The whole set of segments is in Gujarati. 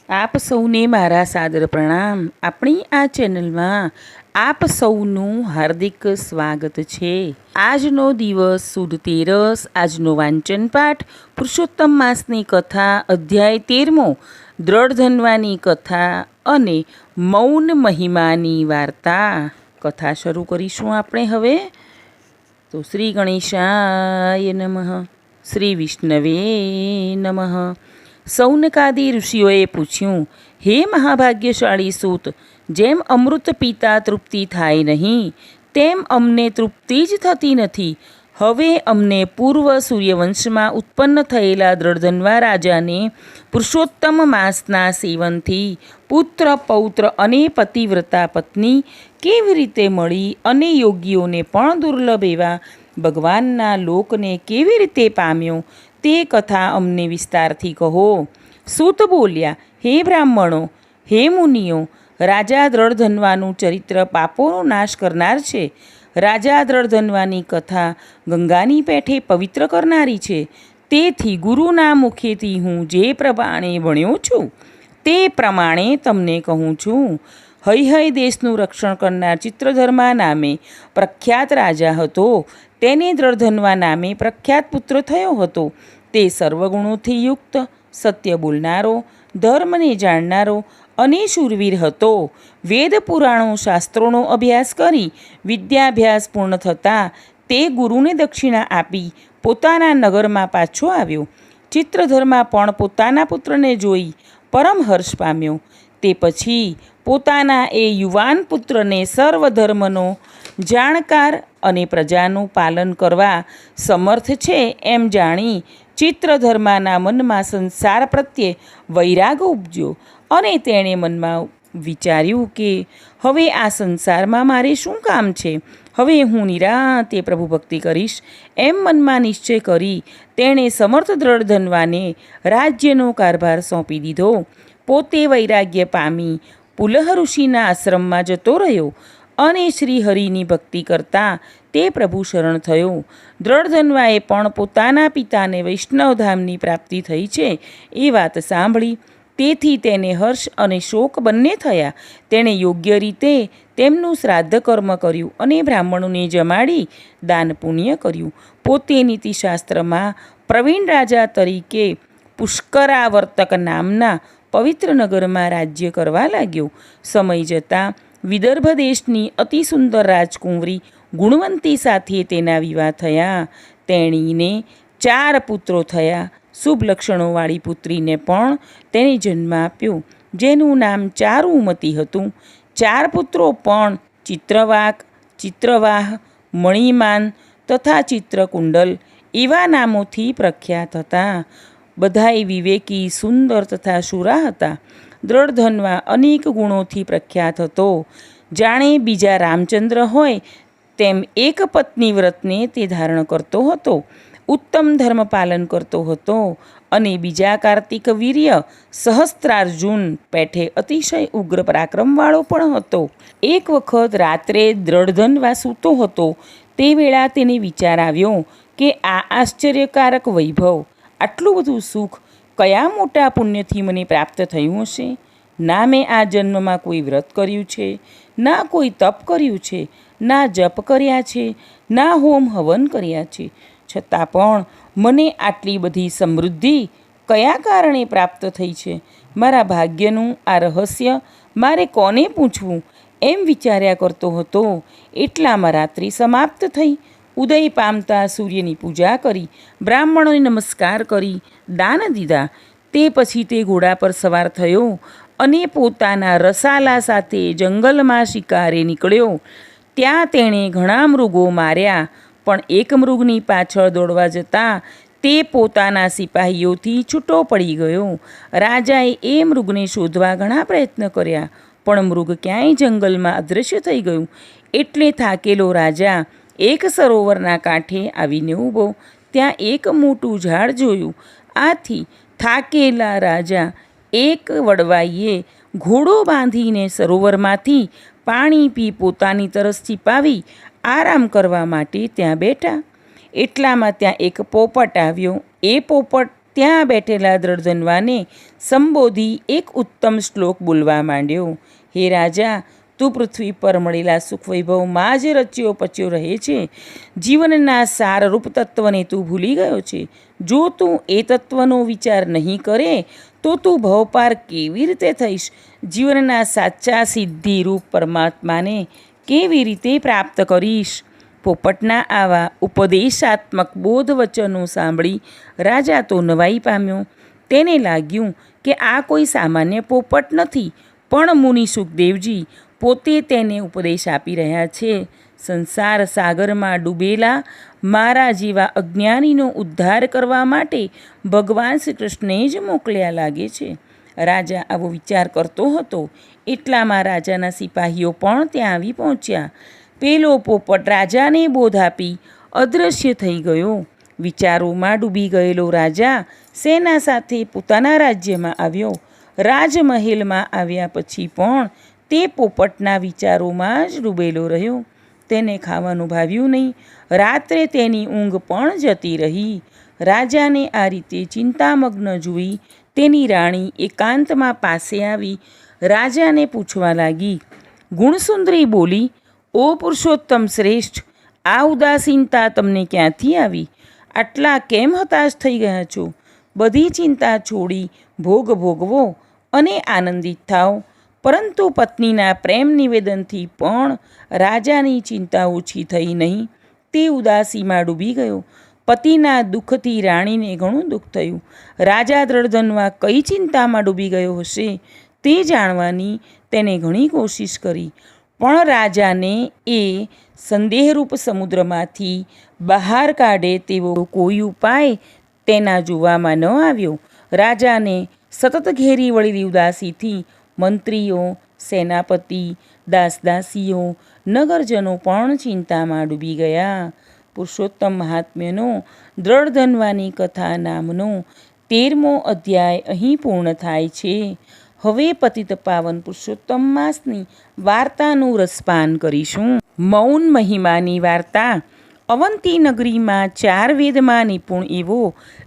આપ સૌને મારા સાદર પ્રણામ. આપણી આ ચેનલમાં આપ સૌનું હાર્દિક સ્વાગત છે. આજનો દિવસ સુદ તેરસ. આજનો વાંચન પાઠ પુરુષોત્તમ માસની કથા, અધ્યાય 13મો, દ્રઢ ધનવાની કથા અને મૌન મહિમાની વાર્તા. કથા શરૂ કરીશું આપણે હવે. તો શ્રી ગણેશાય નમઃ, શ્રી વિષ્ણવે નમઃ. સૌનકાદી ઋષિઓએ પૂછ્યું, હે મહાભાગ્યશાળી સૂત, જેમ અમૃત પીતા તૃપ્તિ થાય નહીં, તેમ અમને તૃપ્તિ જ થતી નથી. હવે અમને પૂર્વ સૂર્યવંશમાં ઉત્પન્ન થયેલા દ્રઢધન્વા રાજાને પુરુષોત્તમ માસના સેવનથી પુત્ર, પૌત્ર અને પતિવ્રતા પત્ની કેવી રીતે મળી અને યોગીઓને પણ દુર્લભ એવા ભગવાનના લોકને કેવી રીતે પામ્યો, તે કથા અમને વિસ્તારથી કહો. સૂત બોલ્યા, હે બ્રાહ્મણો, હે મુનિઓ, રાજા દ્રઢધન્વાનું ચરિત્ર પાપોનો નાશ કરનાર છે. રાજા દ્રઢધન્વાની કથા ગંગાની પેઠે પવિત્ર કરનારી છે. તેથી ગુરુના મુખેથી હું જે પ્રમાણે ભણ્યો છું તે પ્રમાણે તમને કહું છું. હૈ દેશનું રક્ષણ કરનાર ચિત્રધર્મા નામે પ્રખ્યાત રાજા હતો. તેને દ્રઢધન્વા નામે પ્રખ્યાત પુત્ર થયો હતો. તે સર્વગુણોથી યુક્ત, સત્ય બોલનારો, ધર્મને જાણનારો અને શૂરવીર હતો. વેદ પુરાણો શાસ્ત્રોનો અભ્યાસ કરી વિદ્યાભ્યાસ પૂર્ણ થતાં તે ગુરુને દક્ષિણા આપી પોતાના નગરમાં પાછો આવ્યો. ચિત્રધર્મા પણ પોતાના પુત્રને જોઈ પરમ હર્ષ પામ્યો. તે પછી પોતાના એ યુવાન પુત્રને સર્વધર્મનો જાણકાર અને પ્રજાનું પાલન કરવા સમર્થ છે એમ જાણી ચિત્રધર્માના મનમાં સંસાર પ્રત્યે વૈરાગ ઉપજ્યો અને તેણે મનમાં વિચાર્યું કે હવે આ સંસારમાં મારે શું કામ છે? હવે હું નિરાંતે પ્રભુ ભક્તિ કરીશ એમ મનમાં નિશ્ચય કરી તેણે સમર્થ દ્રઢધન્વાને રાજ્યનો કારભાર સોંપી દીધો. પોતે વૈરાગ્ય પામી પુલહ ઋષિના આશ્રમમાં જતો રહ્યો અને શ્રી હરિની ભક્તિ કરતાં તે પ્રભુ શરણ થયો. દ્રઢધન્વાએ પણ પોતાના પિતાને વૈષ્ણવધામની પ્રાપ્તિ થઈ છે એ વાત સાંભળી. તેથી તેને હર્ષ અને શોક બંને થયા. તેણે યોગ્ય રીતે તેમનું શ્રાદ્ધ કર્મ કર્યું અને બ્રાહ્મણોને જમાડી દાન પુણ્ય કર્યું. પોતે નીતિશાસ્ત્રમાં પ્રવીણ રાજા તરીકે પુષ્કરાવર્તક નામના પવિત્ર નગરમાં રાજ્ય કરવા લાગ્યો. સમય જતાં વિદર્ભ દેશની અતિ સુંદર રાજકુંવરી ગુણવંતી સાથે તેના વિવાહ થયા. તેણીને 4 પુત્રો થયા. શુભ લક્ષણોવાળી પુત્રીને પણ તેને જન્મ આપ્યો, જેનું નામ ચારુમતી હતું. 4 પુત્રો પણ ચિત્રવાક, ચિત્રવાહ, મણિમાન તથા ચિત્રકુંડલ એવા નામોથી પ્રખ્યાત હતા. બધાએ વિવેકી, સુંદર તથા શુરા હતા. દ્રઢધન્વા અનેક ગુણોથી પ્રખ્યાત હતો. જાણે બીજા રામચંદ્ર હોય તેમ એક પત્ની વ્રતને તે ધારણ કરતો હતો. ઉત્તમ ધર્મ પાલન કરતો હતો અને બીજા કાર્તિક વીર્ય સહસ્ત્રાર્જુન પેઠે અતિશય ઉગ્ર પરાક્રમવાળો પણ હતો. એક વખત રાત્રે દ્રઢધન્વા સૂતો હતો. તે વેળા તેને વિચાર આવ્યો કે આ આશ્ચર્યકારક વૈભવ, આટલું બધું સુખ કયા મોટા પુણ્યથી મને પ્રાપ્ત થયું હશે? ના મેં આ જન્મમાં કોઈ વ્રત કર્યું છે, ના કોઈ તપ કર્યું છે, ના જપ કર્યા છે, ના હોમ હવન કર્યા છે. છતાં પણ મને આટલી બધી સમૃદ્ધિ કયા કારણે પ્રાપ્ત થઈ છે? મારા ભાગ્યનું આ રહસ્ય મારે કોને પૂછવું એમ વિચાર્યા કરતો હતો. એટલામાં રાત્રિ સમાપ્ત થઈ. ઉદય પામતા સૂર્યની પૂજા કરી, બ્રાહ્મણોને નમસ્કાર કરી દાન દીધા. તે પછી તે ઘોડા પર સવાર થયો અને પોતાના રસાલા સાથે જંગલમાં શિકારે નીકળ્યો. ત્યાં તેણે ઘણા મૃગો માર્યા, પણ એક મૃગની પાછળ દોડવા જતાં તે પોતાના સિપાહીઓથી છૂટો પડી ગયો. રાજાએ એ મૃગને શોધવા ઘણા પ્રયત્ન કર્યા, પણ મૃગ ક્યાંય જંગલમાં અદૃશ્ય થઈ ગયું. એટલે થાકેલો રાજા એક સરોવરના કાંઠે આવીને ઊભો. ત્યાં એક મોટું ઝાડ જોયું. આથી થાકેલા રાજા એક વડવાઈએ ઘોડો બાંધીને સરોવરમાંથી પાણી પી પોતાની તરસ છીપાવી આરામ કરવા માટે ત્યાં બેઠા. એટલામાં ત્યાં એક પોપટ આવ્યો. એ પોપટ ત્યાં બેઠેલા દ્રઢધનવાને સંબોધી એક ઉત્તમ શ્લોક બોલવા માંડ્યો. હે રાજા, તું પૃથ્વી પર મળેલા સુખ વૈભવમાં જ રચ્યો પચ્યો રહે છે. જીવનના સારરૂપ તત્વને તું ભૂલી ગયો છે. જો તું એ તત્વનો વિચાર નહીં કરે તો તું ભવપાર કેવી રીતે થઈશ? જીવનના સાચા સિદ્ધિરૂપ પરમાત્માને કેવી રીતે પ્રાપ્ત કરીશ? પોપટના આવા ઉપદેશાત્મક બોધ વચનો સાંભળી રાજા તો નવાઈ પામ્યો. તેને લાગ્યું કે આ કોઈ સામાન્ય પોપટ નથી, પણ મુનિ સુખદેવજી પોતે તેને ઉપદેશ આપી રહ્યા છે. સંસાર સાગરમાં ડૂબેલા મારા જેવા અજ્ઞાનીનો ઉદ્ધાર કરવા માટે ભગવાન શ્રી કૃષ્ણે જ મોકલ્યા લાગે છે. રાજા આવો વિચાર કરતો હતો એટલામાં રાજાના સિપાહીઓ પણ ત્યાં આવી પહોંચ્યા. પેલો પોપટ રાજાને બોધ આપી અદૃશ્ય થઈ ગયો. વિચારોમાં ડૂબી ગયેલો રાજા સેના સાથે પોતાના રાજ્યમાં આવ્યો. રાજમહેલમાં આવ્યા પછી પણ તે પોપટના વિચારોમાં જ ડૂબેલો રહ્યો. તેને ખાવાનું ભાવ્યું નહીં. રાત્રે તેની ઊંઘ પણ જતી રહી. રાજાને આ રીતે ચિંતામગ્ન જોઈ તેની રાણી એકાંતમાં પાસે આવી રાજાને પૂછવા લાગી. ગુણસુંદરી બોલી, ઓ પુરુષોત્તમ શ્રેષ્ઠ, આ ઉદાસીનતા તમને ક્યાંથી આવી? આટલા કેમ હતાશ થઈ ગયા છો? બધી ચિંતા છોડી ભોગ ભોગવો અને આનંદિત થાઓ. પરંતુ પત્નીના પ્રેમ નિવેદનથી પણ રાજાની ચિંતા ઓછી થઈ નહીં. તે ઉદાસીમાં ડૂબી ગયો. પતિના દુઃખથી રાણીને ઘણું દુઃખ થયું. રાજા દ્રઢધનવા કઈ ચિંતામાં ડૂબી ગયો હશે તે જાણવાની તેને ઘણી કોશિશ કરી, પણ રાજાને એ સંદેહરૂપ સમુદ્રમાંથી બહાર કાઢે તેવો કોઈ ઉપાય તેના જોવામાં ન આવ્યો. રાજાને સતત ઘેરી વળેલી ઉદાસીથી મંત્રીઓ, સેનાપતિ, દાસદાસીઓ, નગરજનો પણ ચિંતામાં ડૂબી ગયા. પુરુષોત્તમ મહાત્મ્યનો દ્રઢધનવાની કથા નામનો 13મો અધ્યાય અહીં પૂર્ણ થાય છે. હવે પતિત પાવન પુરુષોત્તમ માસની વાર્તાનું રસપાન કરીશું. મૌન મહિમાની વાર્તા. અવંતી નગરીમાં 4 વેદમાં નિપુણ એવો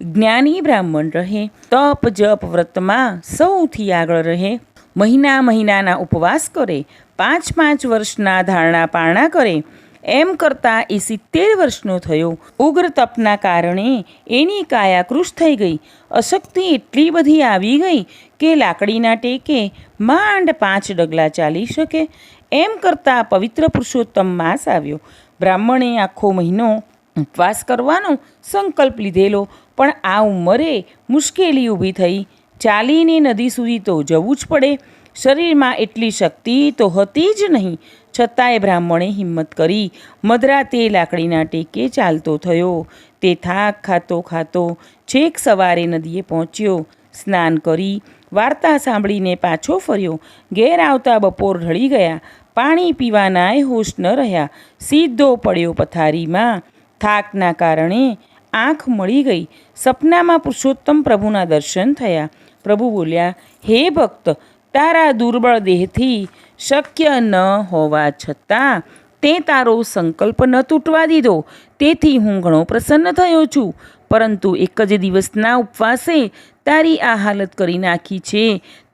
જ્ઞાની બ્રાહ્મણ રહે. તપ જપ વ્રતમાં સૌથી આગળ રહે. મહિનાના ઉપવાસ કરે. 5 વર્ષના ધારણા પારણા કરે. એમ કરતાં એ 70 વર્ષનો થયો. ઉગ્ર તપના કારણે એની કાયા કૃશ થઈ ગઈ. અશક્તિ એટલી બધી આવી ગઈ કે લાકડીના ટેકે માંડ 5 ડગલા ચાલી શકે. એમ કરતાં પવિત્ર પુરુષોત્તમ માસ આવ્યો. બ્રાહ્મણે આખો મહિનો ઉપવાસ કરવાનો સંકલ્પ લીધેલો, પણ આ ઉંમરે મુશ્કેલી ઊભી થઈ. ચાલીને નદી સુધી તો જવું જ પડે. શરીરમાં એટલી શક્તિ તો હતી જ નહીં. છતાંય બ્રાહ્મણે હિંમત કરી મધરાતે લાકડીના ટેકે ચાલતો થયો. તે થાક ખાતો છેક સવારે નદીએ પહોંચ્યો. સ્નાન કરી વાર્તા સાંભળીને પાછો ફર્યો. ઘેર આવતા બપોર ઢળી ગયા. પાણી પીવાનાય હોશ ન રહ્યા. સીધો પડ્યો પથારીમાં. થાકના કારણે આંખ મળી ગઈ. સપનામાં પુરુષોત્તમ પ્રભુના દર્શન થયા. પ્રભુ બોલ્યા, હે ભક્ત, તારા દુર્બળ દેહથી શક્ય ન હોવા છતાં તે તારો સંકલ્પ ન તૂટવા દીધો. તેથી હું ઘણો પ્રસન્ન થયો છું. પરંતુ એક જ દિવસના ઉપવાસે તારી આ હાલત કરી નાખી છે,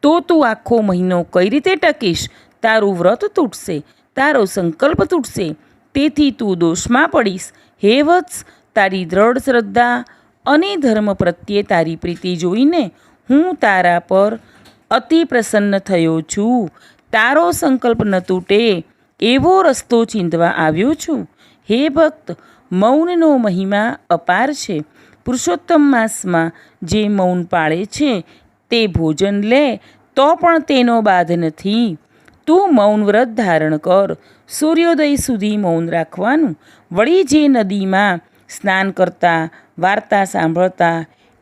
તો તું આખો મહિનો કઈ રીતે ટકીશ? તારું વ્રત તૂટશે, તારો સંકલ્પ તૂટશે. તેથી તું દોષમાં પડીશ. હે વત્સ, તારી દ્રઢ શ્રદ્ધા અને ધર્મ પ્રત્યે તારી પ્રીતિ જોઈને હું તારા પર અતિ પ્રસન્ન થયો છું. તારો સંકલ્પ ન તૂટે એવો રસ્તો ચીંધવા આવ્યો છું. હે ભક્ત, મૌનનો મહિમા અપાર છે. પુરુષોત્તમ માસમાં જે મૌન પાળે છે તે ભોજન લે તો પણ તેનો બાધ નથી. તું મૌન વ્રત ધારણ કર. સૂર્યોદય સુધી મૌન રાખવાનું. વળી જે નદીમાં સ્નાન કરતા, વાર્તા સાંભળતા,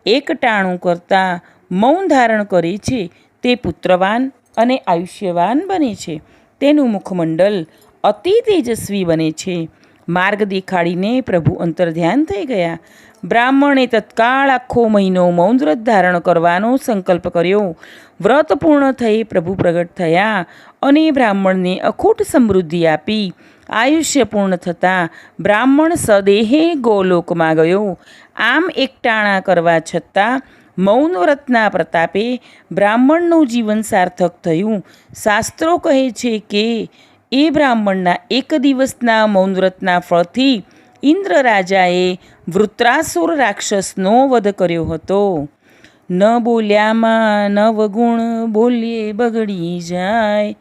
એકટાણું કરતા મૌન ધારણ કરે છે તે પુત્રવાન અને આયુષ્યવાન બને છે. તેનું મુખમંડલ અતિ તેજસ્વી બને છે. માર્ગ દેખાડીને પ્રભુ અંતર્ધ્યાન થઈ ગયા. બ્રાહ્મણે તત્કાળ આખો મહિનો મૌન વ્રત ધારણ કરવાનો સંકલ્પ કર્યો. વ્રત પૂર્ણ થઈ પ્રભુ પ્રગટ થયા અને બ્રાહ્મણને અખૂટ સમૃદ્ધિ આપી. આયુષ્ય પૂર્ણ થતાં બ્રાહ્મણ સદેહે ગોલોકમાં ગયો. આમ એકટાણા કરવા છતાં મૌન વ્રતના પ્રતાપે બ્રાહ્મણનું જીવન સાર્થક થયું. શાસ્ત્રો કહે છે કે એ બ્રાહ્મણના એક દિવસના મૌન વ્રતના ફળથી ઇન્દ્ર રાજાએ વૃત્રાસુર રાક્ષસનો વધ કર્યો હતો. ન બોલ્યામાં નવગુણ બોલીએ બગડી જાય,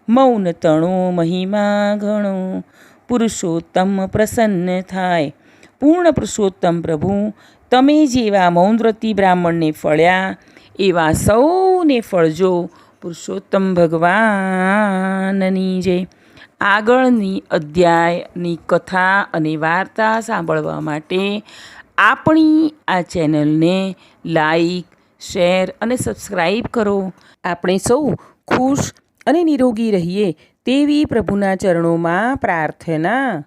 મૌન તણો મહિમા ઘણો પુરુષોત્તમ પ્રસન્ન થાય. પૂર્ણ પુરુષોત્તમ પ્રભુ, તમે જેવા મૌનવ્રતી બ્રાહ્મણને ફળ્યા એવા સૌને ફળજો. પુરુષોત્તમ ભગવાનની જય. આગળની અધ્યાયની કથા અને વાર્તા સાંભળવા માટે આપણી આ ચેનલને લાઈક, શેર અને સબસ્ક્રાઈબ કરો. આપણે સૌ ખુશ અને નિરોગી રહીએ તેવી પ્રભુના ચરણોમાં પ્રાર્થના.